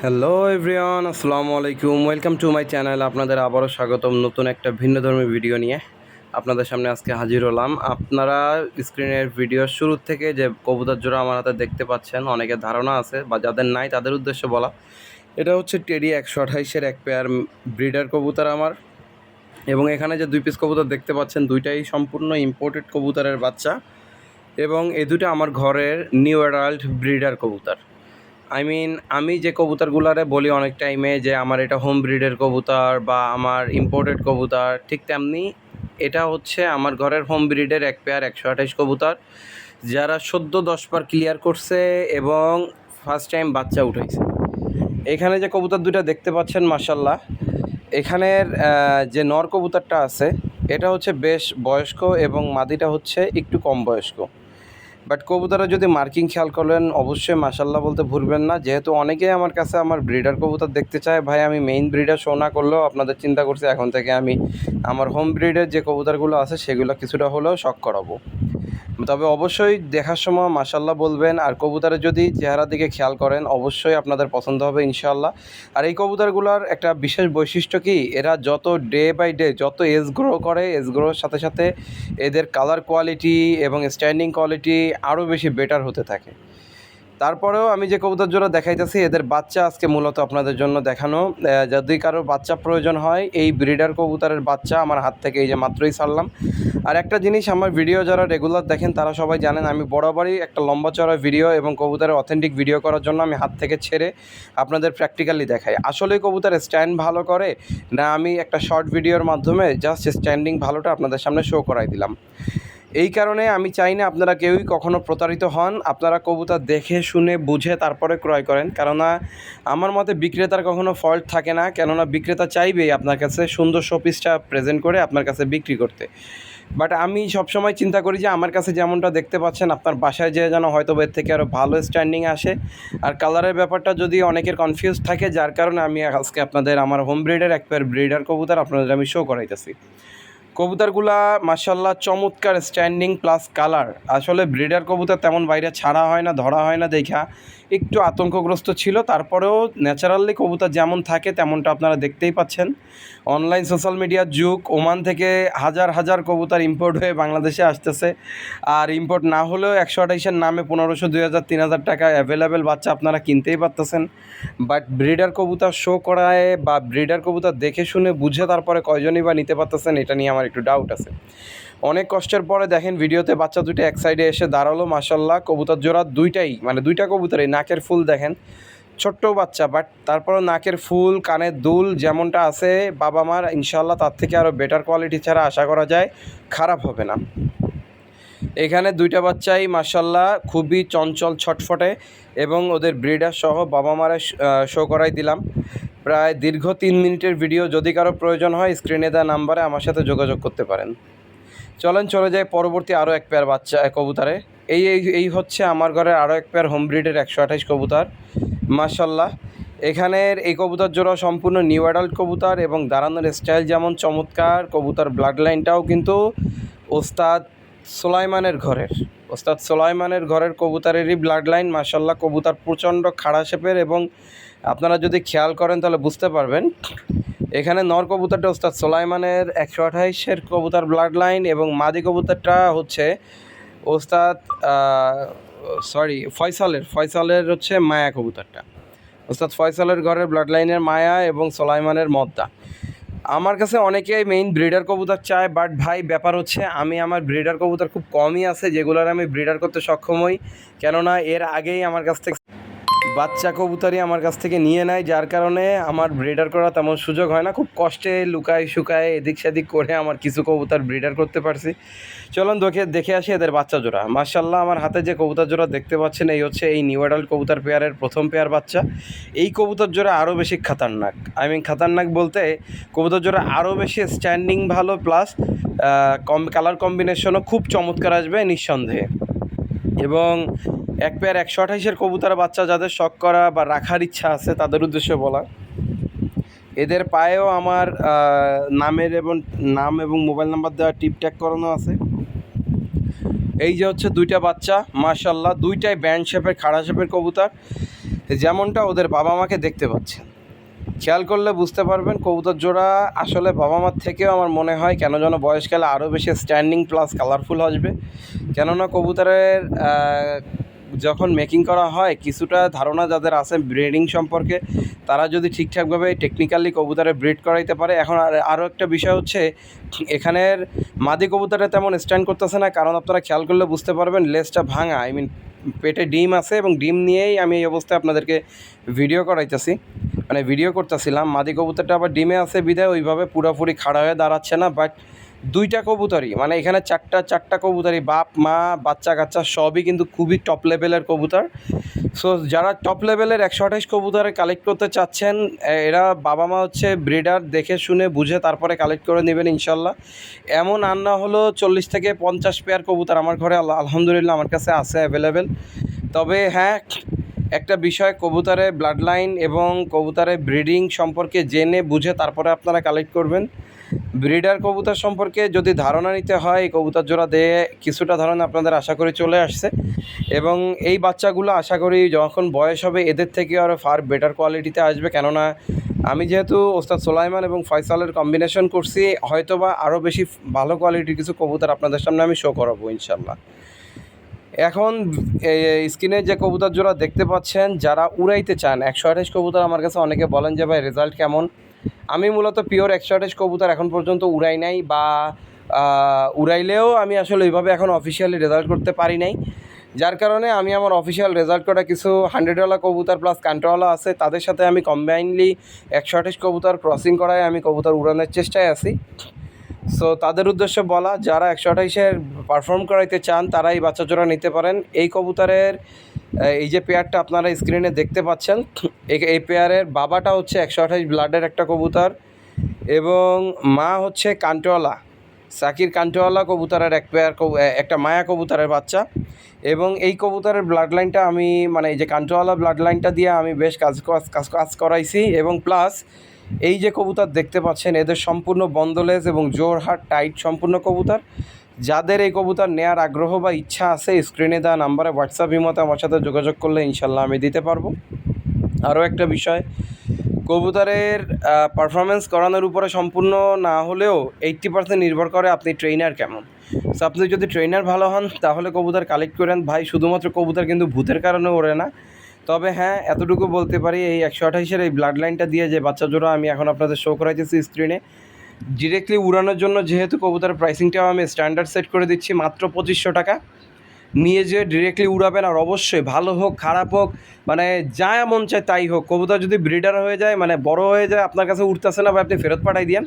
Hello everyone, আসসালামু আলাইকুম। Welcome to my channel. আপনাদের আবারও স্বাগতম নতুন একটা ভিন্নধর্মী ভিডিও নিয়ে আপনাদের সামনে আজকে হাজির হলাম। আপনারা স্ক্রিনের ভিডিওর শুরু থেকে যে কবুতর জোড়া আমার হাতে দেখতে পাচ্ছেন, অনেকের ধারণা আছে বা যাদের নাই তাদের উদ্দেশ্যে বলা, এটা হচ্ছে টেডি 128-এর এক পেয়ার ব্রিডার কবুতর আমার। এবং এখানে যে দুই পিস কবুতর দেখতে পাচ্ছেন, দুইটাই সম্পূর্ণ ইম্পোর্টেড কবুতরের বাচ্চা এবং এই দুটো আমার ঘরের নিউ অ্যাডাল্ট ব্রিডার কবুতর। আমি যে কবুতরগুলারে বলি অনেক টাইমে যে আমার এটা হোম ব্রিডের কবুতর বা আমার ইম্পোর্টেড কবুতর, ঠিক তেমনি এটা হচ্ছে আমার ঘরের হোম ব্রিডের এক পেয়ার 128 কবুতর, যারা সদ্য 10 বার ক্লিয়ার করছে এবং ফার্স্ট টাইম বাচ্চা উঠাইছে। এখানে যে কবুতর দুটো দেখতে পাচ্ছেন মাশাল্লাহ, এখানের যে নর কবুতরটা আছে এটা হচ্ছে বেশ বয়স্ক এবং মাদিটা হচ্ছে একটু কম বয়স্ক। বাট কবুতরে যদি মার্কিং খেয়াল করলেন অবশ্যই মাশাল্লাহ বলতে ভুলবেন না, যেহেতু অনেকেই আমার কাছে আমার ব্রিডার কবুতর দেখতে চায়। ভাই আমি মেইন ব্রিডার শো না করলেও আপনাদের চিন্তা করছি এখন থেকে আমি আমার হোম ব্রিডের যে কবুতরগুলো আছে সেগুলো কিছুটা হলেও শখ করাবো। তবে অবশ্যই দেখার সময় মাশাল্লাহ বলবেন, আর কবুতরের যদি চেহারার দিকে খেয়াল করেন অবশ্যই আপনাদের পছন্দ হবে ইনশাআল্লাহ। আর এই কবুতরগুলোর একটা বিশেষ বৈশিষ্ট্য কি, এরা যত ডে বাই ডে যত এজ গ্রো করে, এজ গ্রোর সাথে সাথে এদের কালার কোয়ালিটি এবং স্ট্যান্ডিং কোয়ালিটি আরও বেশি বেটার হতে থাকে। তারপরেও আমি যে কবুতর জোড়া দেখাইতেছি এদের বাচ্চা আজকে মূলত আপনাদের জন্য দেখানো। যদি কারো বাচ্চা প্রয়োজন হয়, এই ব্রিডার কবুতরের বাচ্চা আমার হাত থেকে এই যে মাত্রই ছাড়লাম। আর একটা জিনিস, আমার ভিডিও যারা রেগুলার দেখেন তারা সবাই জানেন আমি বরাবরই একটা লম্বা চড়া ভিডিও এবং কবুতরের অথেন্টিক ভিডিও করার জন্য আমি হাত থেকে ছেড়ে আপনাদের প্র্যাকটিক্যালি দেখাই। আসলে কবুতর স্ট্যান্ড ভালো করে না, আমি একটা শর্ট ভিডিওর মাধ্যমে জাস্ট স্ট্যান্ডিং ভালোটা আপনাদের সামনে শো করাই দিলাম। এই কারণে আমি চাই না আপনারা কেউই কখনো প্রতারিত হন। আপনারা কবুতর দেখে শুনে বুঝে তারপরে ক্রয় করেন, কেননা আমার মতে বিক্রেতার কখনো ফল্ট থাকে না। কেননা বিক্রেতা চাইবেই আপনার কাছে সুন্দর শোপিসটা প্রেজেন্ট করে আপনার কাছে বিক্রি করতে। বাট আমি সবসময় চিন্তা করি যে আমার কাছে যেমনটা দেখতে পাচ্ছেন আপনার বাসায় যেয়ে যেন হয়তো এর থেকে আরও ভালো স্ট্যান্ডিং আসে। আর কালারের ব্যাপারটা যদি অনেকের কনফিউজ থাকে, যার কারণে আমি আজকে আপনাদের আমার হোম ব্রিডের এক পেয়ার ব্রিডার কবুতর আপনাদের আমি শো করাইতেছি। কবুতরগুলা মাশাল্লাহ চমৎকার স্ট্যান্ডিং প্লাস কালার। আসলে ব্রিডার কবুতর তেমন বাইরে ছাড়া হয় না, ধরা হয় না দেখা একটু আতঙ্কগ্রস্ত ছিল। তারপরেও ন্যাচারালি কবুতর যেমন থাকে তেমনটা আপনারা দেখতেই পাচ্ছেন। অনলাইন সোশ্যাল মিডিয়ার যুগ, ওমান থেকে হাজার হাজার কবুতর ইম্পোর্ট হয়ে বাংলাদেশে আসতেছে। আর ইম্পোর্ট না হলেও 128-এর নামে 1500, 2000, 3000 টাকা অ্যাভেলেবেল বাচ্চা আপনারা কিনতেই পারতেছেন। বাট ব্রিডার কবুতর শো করায় বা ব্রিডার কবুতর দেখে শুনে বুঝে তারপরে কয়জনই বা নিতে পারতেছেন, এটা নিয়ে আমার একটু ডাউট আছে। অনেক কষ্টের পরে দেখেন ভিডিওতে বাচ্চা দুটো এক সাইডে এসে দাঁড়ালো মাশাল্লাহ। কবুতর জোড়া দুইটাই, মানে দুইটা কবুতরই নাকের ফুল দেখেন, ছোট্ট বাচ্চা বাট তারপরও নাকের ফুল কানের দুল যেমনটা আছে বাবা মার, ইনশাল্লাহ তার থেকে আরও বেটার কোয়ালিটি ছাড়া আশা করা যায় খারাপ হবে না। এখানে দুইটা বাচ্চাই মাশাল্লাহ খুবই চঞ্চল ছটফটে এবং ওদের ব্রিডার সহ বাবা মারা শো করাই দিলাম। প্রায় দীর্ঘ 3 মিনিটের ভিডিও। যদি কারো প্রয়োজন হয় স্ক্রিনে দেওয়া নাম্বারে আমার সাথে যোগাযোগ করতে পারেন। চলেন চলে যাই পরবর্তী আরও এক পেয়ার বাচ্চা কবুতরে। এই এই এই হচ্ছে আমার ঘরের আরও এক পেয়ার হোম ব্রিডের 128 কবুতর মাশাল্লাহ। এখানের এই কবুতর জোড়া সম্পূর্ণ নিউ অ্যাডাল্ট কবুতর এবং দাঁড়ানোর স্টাইল যেমন চমৎকার, কবুতর ব্লাড লাইনটাও কিন্তু ওস্তাদ সোলাইমানের ঘরের, ওস্তাদ সোলাইমানের ঘরের কবুতরেরই ব্লাড লাইন মাশাল্লাহ। কবুতর প্রচণ্ড খাড়া শেপের এবং আপনারা যদি খেয়াল করেন তাহলে বুঝতে পারবেন। এখানে নর কবুতরটা ওস্তাদ সোলাইমানের 128-এর কবুতর ব্লাড লাইন এবং মাদি কবুতরটা হচ্ছে ওস্তাদ ফয়সালের হচ্ছে মায়া কবুতরটা। ওস্তাদ ফয়সালের ঘরের ব্লাড লাইনের মায়া এবং সোলাইমানের মদ্দা। আমার কাছে অনেকেই মেইন ব্রিডার কবুতর চায়, বাট ভাই ব্যাপার হচ্ছে আমি আমার ব্রিডার কবুতর খুব কমই আছে যেগুলোর আমি ব্রিডার করতে সক্ষম হই। কেননা এর আগেই আমার কাছ থেকে বাচ্চা কবুতরই আমার কাছ থেকে নিয়ে নেয়, যার কারণে আমার ব্রিডার করা তেমন সুযোগ হয় না। খুব কষ্টে লুকায় শুকায় এদিক সেদিক করে আমার কিছু কবুতর ব্রিডার করতে পারছি। চলুন দেখে আসি এদের বাচ্চা জোড়া। মাশাল্লাহ আমার হাতে যে কবুতর জোড়া দেখতে পাচ্ছেন এই হচ্ছে এই নিউ অ্যাডাল্ট কবুতর পেয়ারের প্রথম পেয়ার বাচ্চা। এই কবুতর জোড়া আরও বেশি খাতারনাক। খাতারনাক বলতে কবুতর জোড়া আরও বেশি স্ট্যান্ডিং ভালো, প্লাস কালার কম্বিনেশনও খুব চমৎকার আসবে নিঃসন্দেহে। এবং এক পেয়ার 128-এর কবুতর বাচ্চা যাদের শখ করা বা রাখার ইচ্ছা আছে তাদের উদ্দেশ্যে বলা, এদের পায়েও আমার নাম এবং মোবাইল নাম্বার দেওয়া টিপ ট্যাগ করানো আছে। এই যে হচ্ছে দুইটা বাচ্চা মাশাল্লাহ, দুইটাই ব্যান্ড শেপের খাড়া শেপের কবুতর। যেমনটা ওদের বাবা মাকে দেখতে পাচ্ছেন। খেয়াল করলে বুঝতে পারবেন কবুতর জোড়া আসলে বাবা মার থেকেও আমার মনে হয় কেন যেন বয়সকালে আরও বেশি স্ট্যান্ডিং প্লাস কালারফুল আসবে। কেননা কবুতরের যখন মেকিং করা হয় কিছুটা ধারণা যাদের আছে ব্রিডিং সম্পর্কে, তারা যদি ঠিকঠাকভাবে টেকনিক্যালি কবুতরে ব্রিড করাইতে পারে। এখন আরও একটা বিষয় হচ্ছে এখানের মাদি কবুতরে তেমন স্ট্যান্ড করতেছে না, কারণ আপনারা খেয়াল করলে বুঝতে পারবেন লেজটা ভাঙা, আই মিন পেটে ডিম আছে এবং ডিম নিয়েই আমি এই অবস্থায় আপনাদেরকে ভিডিও করাইতেছি, মানে ভিডিও করতেছিলাম। মাদি কবুতরটা আবার ডিমে আছে বিধায় ওইভাবে পুরোপুরি খাড়া হয়ে দাঁড়াচ্ছে না, বাট দুইটা কবুতরই মানে এখানে চারটা কবুতরই বাপ মা বাচ্চা কাচ্চা সবই কিন্তু খুবই টপ লেভেলের কবুতর। সো যারা টপ লেভেলের 128 কবুতরে কালেক্ট করতে চাচ্ছেন, এরা বাবা মা হচ্ছে ব্রিডার দেখে শুনে বুঝে তারপরে কালেক্ট করে নেবেন ইনশাল্লাহ। এমন আন্না হলো 40 থেকে 50 পেয়ার কবুতর আমার ঘরে আলহামদুলিল্লাহ আমার কাছে আছে অ্যাভেলেবেল। তবে হ্যাঁ, একটা বিষয়, কবুতরের ব্লাড লাইন এবং কবুতরের ব্রিডিং সম্পর্কে জেনে বুঝে তারপরে আপনারা কালেক্ট করবেন। ব্রিডার কবুতর সম্পর্কে যদি ধারণা নিতে হয়, এই কবুতর জোড়া দিয়ে কিছুটা ধারণা আপনাদের আশা করি চলে আসছে, এবং এই বাচ্চাগুলো আশা করি যখন বয়স হবে এদের থেকে আরও ফার বেটার কোয়ালিটিতে আসবে। কেননা আমি যেহেতু ওস্তাদ সোলাইমান এবং ফয়সালের কম্বিনেশন করছি, হয়তোবা আরও বেশি ভালো কোয়ালিটির কিছু কবুতর আপনাদের সামনে আমি শো করাবো ইনশাল্লাহ। এখন স্ক্রিনে যে কবুতর জোড়া দেখতে পাচ্ছেন, যারা উড়াইতে চান 128 কবুতর, আমার কাছে অনেকে বলেন যে ভাই রেজাল্ট কেমন। আমি মূলত পিওর 128 কবুতর এখন পর্যন্ত উড়াই নাই, বা উড়াইলেও আমি আসলে ওইভাবে এখন অফিসিয়ালি রেজাল্ট করতে পারি নাই, যার কারণে আমি আমার অফিসিয়াল রেজাল্ট করা কিছু 100ওয়ালা কবুতর প্লাস কান্ট্রাওয়ালা আছে তাদের সাথে আমি কম্বাইনলি 128 কবুতর ক্রসিং করায় আমি কবুতর উড়ানোর চেষ্টায় আছি। সো তাদের উদ্দেশ্যে বলা, যারা 128-এর পারফর্ম করাইতে চান তারা এই বাচ্চা জোড়া নিতে পারেন। এই কবুতরের এই যে পেয়ারটা আপনারা স্ক্রিনে দেখতে পাচ্ছেন, এই পেয়ারের বাবাটা হচ্ছে 128 ব্লাডের একটা কবুতর এবং মা হচ্ছে কান্টওয়ালা, সাকির কান্টওয়ালা কবুতরের একটা মায়া কবুতরের বাচ্চা। এবং এই কবুতরের ব্লাড লাইনটা আমি মানে এই যে কান্টওয়ালা ব্লাড লাইনটা দিয়ে আমি বেশ কাজ করাইছি, এবং প্লাস এই যে কবুতর দেখতে পাচ্ছেন এদের সম্পূর্ণ বন্দলেজ এবং জোরহাট টাইট সম্পূর্ণ কবুতর। যাদের এই কবুতর নেওয়ার আগ্রহ বা ইচ্ছা আছে, স্ক্রিনে দেওয়া নাম্বারে হোয়াটসঅ্যাপ ইমোতে আমার সাথে যোগাযোগ করলে ইনশাল্লাহ আমি দিতে পারবো। আরও একটা বিষয়, কবুতরের পারফরমেন্স করানোর উপরে সম্পূর্ণ না হলেও 80% নির্ভর করে আপনি ট্রেনার কেমন। সো আপনি যদি ট্রেনার ভালো হন তাহলে কবুতর কালেক্ট করেন ভাই। শুধুমাত্র কবুতর কিন্তু ভূতের কারণে ওড়ে না। তবে হ্যাঁ, এতটুকু বলতে পারি, এই 128-এর এই ব্লাড লাইনটা দিয়ে যে বাচ্চা জোড়া আমি এখন আপনাদের শো করাইতেছি স্ক্রিনে, ডিরেক্টলি উড়ানোর জন্য যেহেতু কবুতরের প্রাইসিংটাও আমি স্ট্যান্ডার্ড সেট করে দিচ্ছি মাত্র 2500 টাকা, নিয়ে যেয়ে ডিরেক্টলি উড়াবেন। আর অবশ্যই ভালো হোক খারাপ হোক, মানে যা মন চায় তাই হোক, কবুতর যদি ব্রিডার হয়ে যায় মানে বড় হয়ে যায় আপনার কাছে উঠতেছে না, বা আপনি ফেরত পাঠাই দিন,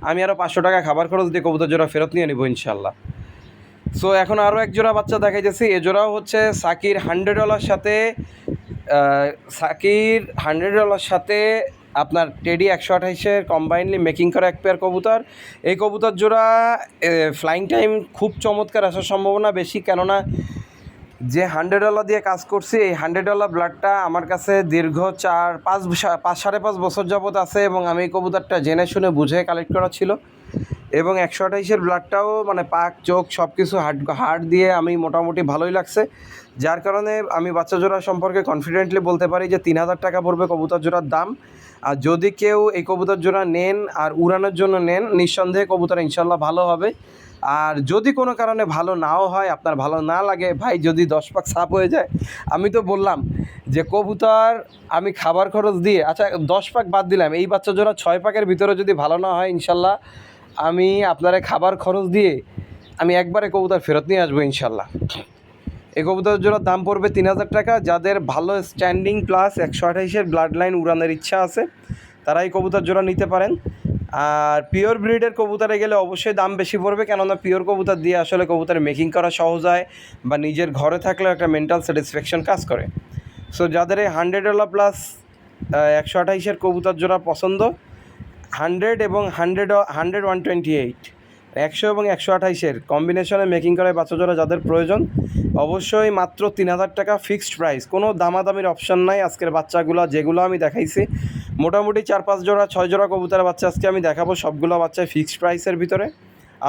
আমি আরও 500 টাকা খাবার খরচ দিয়ে কবুতর জোড়া ফেরত নিয়ে নেবো ইনশাল্লাহ। সো এখন আরও এক জোড়া বাচ্চা দেখাইতেছি। এ জোড়াও হচ্ছে সাকির 100ওয়ালার সাথে সাথে আপনার টেডি 128-এর কম্বাইনলি মেকিং করা এক পেয়ার কবুতর। এই কবুতর জোড়া ফ্লাইং টাইম খুব চমৎকার আসার সম্ভাবনা বেশি, কেননা যে 100ওয়ালা দিয়ে কাজ করছি এই 100ওয়ালা ব্লাডটা আমার কাছে দীর্ঘ 5.5 বছর যাবৎ আছে, এবং আমি এই কবুতরটা জেনে শুনে বুঝে কালেক্ট করা ছিল। এবং 128-এর ব্লাডটাও মানে পাক চোখ সব কিছু হাড় দিয়ে আমি মোটামুটি ভালোই লাগছে, যার কারণে আমি বাচ্চা জোড়া সম্পর্কে কনফিডেন্টলি বলতে পারি যে 3000 টাকা পড়বে কবুতর জোড়ার দাম। আর যদি কেউ এই কবুতর জোড়া নেন আর উড়ানোর জন্য নেন, নিঃসন্দেহে কবুতর ইনশাল্লাহ ভালো হবে। আর যদি কোনো কারণে ভালো নাও হয়, আপনার ভালো না লাগে ভাই, যদি 10 পাক সাপ হয়ে যায়, আমি তো বললাম যে কবুতর আমি খাবার খরচ দিয়ে, আচ্ছা 10 পাক বাদ দিলাম, এই বাচ্চা জোড়া 6 পাকের ভিতরে যদি ভালো না হয় ইনশাল্লাহ আমি আপনার খাবার খরচ দিয়ে আমি একবারে কবুতর ফেরত নিয়ে আসবো ইনশাল্লাহ। এই কবুতর জোড়ার দাম পড়বে 3000 টাকা। যাদের ভালো স্ট্যান্ডিং প্লাস 128-এর ব্লাড লাইন উড়ানোর ইচ্ছা আছে তারা এই কবুতর জোড়া নিতে পারেন। আর পিওর ব্রিডের কবুতরে গেলে অবশ্যই দাম বেশি পড়বে, কেননা পিওর কবুতর দিয়ে আসলে কবুতর মেকিং করা সহজ হয়, বা নিজের ঘরে থাকলেও একটা মেন্টাল স্যাটিসফ্যাকশন কাজ করে। সো যাদের এই 100ওয়ালা প্লাস 128-এর কবুতর জোড়া পছন্দ, 100 এবং 128 100 এবং 128-এর কম্বিনেশনে মেকিং করে বাচ্চা জোড়া যাদের প্রয়োজন, অবশ্যই মাত্র 3000 টাকা ফিক্সড প্রাইস, কোনো দামাদামির অপশান নাই। আজকের বাচ্চাগুলো যেগুলো আমি দেখাইছি মোটামুটি 4-5 জোড়া 6 জোড়া কবুতরের বাচ্চা আজকে আমি দেখাবো, সবগুলো বাচ্চায় ফিক্সড প্রাইসের ভিতরে।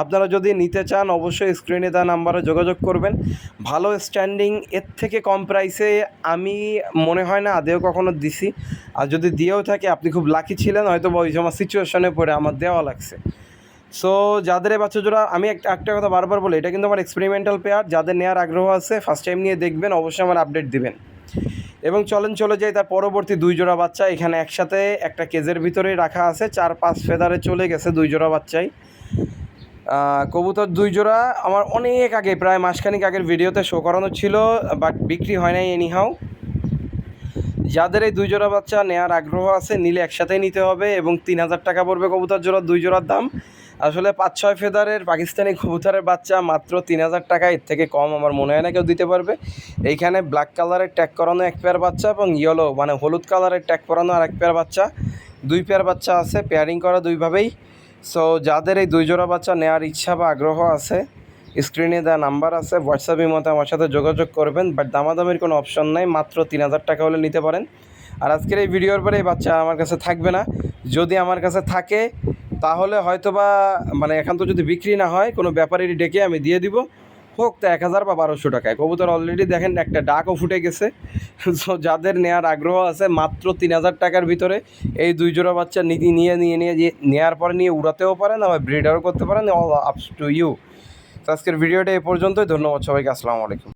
আপনারা যদি নিতে চান অবশ্যই স্ক্রিনে দেওয়া নাম্বারে যোগাযোগ করবেন। ভালো স্ট্যান্ডিং এর থেকে কম প্রাইসে আমি মনে হয় না আদেও কখনো দিছি, আর যদি দিয়েও থাকে আপনি খুব লাকি ছিলেন, হয়তো ওই সময় সিচুয়েশনে পড়ে আমার দেওয়া লাগছে। সো যাদের এই বাচ্চা জোড়া, আমি একটা কথা বারবার বলি, এটা কিন্তু আমার এক্সপেরিমেন্টাল পেয়ার। যাদের নেওয়ার আগ্রহ আছে ফার্স্ট টাইম নিয়ে দেখবেন, অবশ্যই আমার আপডেট দিবেন। এবং চলে যাই তার পরবর্তী 2 জোড়া বাচ্চা। এখানে একসাথে একটা কেজের ভিতরেই রাখা আছে, 4-5 ফেদারে চলে গেছে 2 জোড়া বাচ্চাই। কবুতর 2 জোড়া আমার অনেক আগে, প্রায় মাসখানিক আগের ভিডিওতে শো করানো ছিল, বাট বিক্রি হয় নাই এনিহাও। যাদের এই 2 জোড়া বাচ্চা নেওয়ার আগ্রহ আছে, নিলে একসাথেই নিতে হবে এবং 3000 টাকা পড়বে কবুতর জোড়া, 2 জোড়ার দাম। আসলে 5-6 ফেদারের পাকিস্তানি কবুতরের বাচ্চা মাত্র 3000 টাকা, এর থেকে কম আমার মনে হয় না কেউ দিতে পারবে। এইখানে ব্ল্যাক কালারের ট্যাগ করানো 1 পেয়ার বাচ্চা এবং ইয়েলো মানে হলুদ কালারের ট্যাগ করানো আর 1 পেয়ার বাচ্চা, 2 পেয়ার বাচ্চা আছে, পেয়ারিং করা 2ভাবেই। সো যাদের এই 2 জোড়া বাচ্চা নেওয়ার ইচ্ছা বা আগ্রহ আছে, স্ক্রিনে দেওয়া নাম্বার আছে, হোয়াটসঅ্যাপের মতো আমার সাথে যোগাযোগ করবেন। বাট দামাদামির কোনো অপশন নাই, মাত্র 3000 টাকা হলে নিতে পারেন। আর আজকের এই ভিডিওর পরে এই বাচ্চা আমার কাছে থাকবে না। যদি আমার কাছে থাকে তাহলে হয়তো বা মানে এখন তো যদি বিক্রি না হয়, কোনো ব্যাপারী ডেকে আমি দিয়ে দিব, হোক তা 1000 বা 1200 টাকায়। কবুতর অলরেডি দেখেন একটা ডাকও ফুটে গেছে। সো যাদের নেওয়ার আগ্রহ আছে, মাত্র 3000 টাকার ভিতরে এই 2 জোড়া বাচ্চা নেওয়ার পরে নিয়ে উড়াতেও পারেন, আবার ব্রিডারও করতে পারেন, অল আপস টু ইউ। তো আজকের ভিডিওটা এ পর্যন্তই। ধন্যবাদ সবাইকে, আসসালামু আলাইকুম।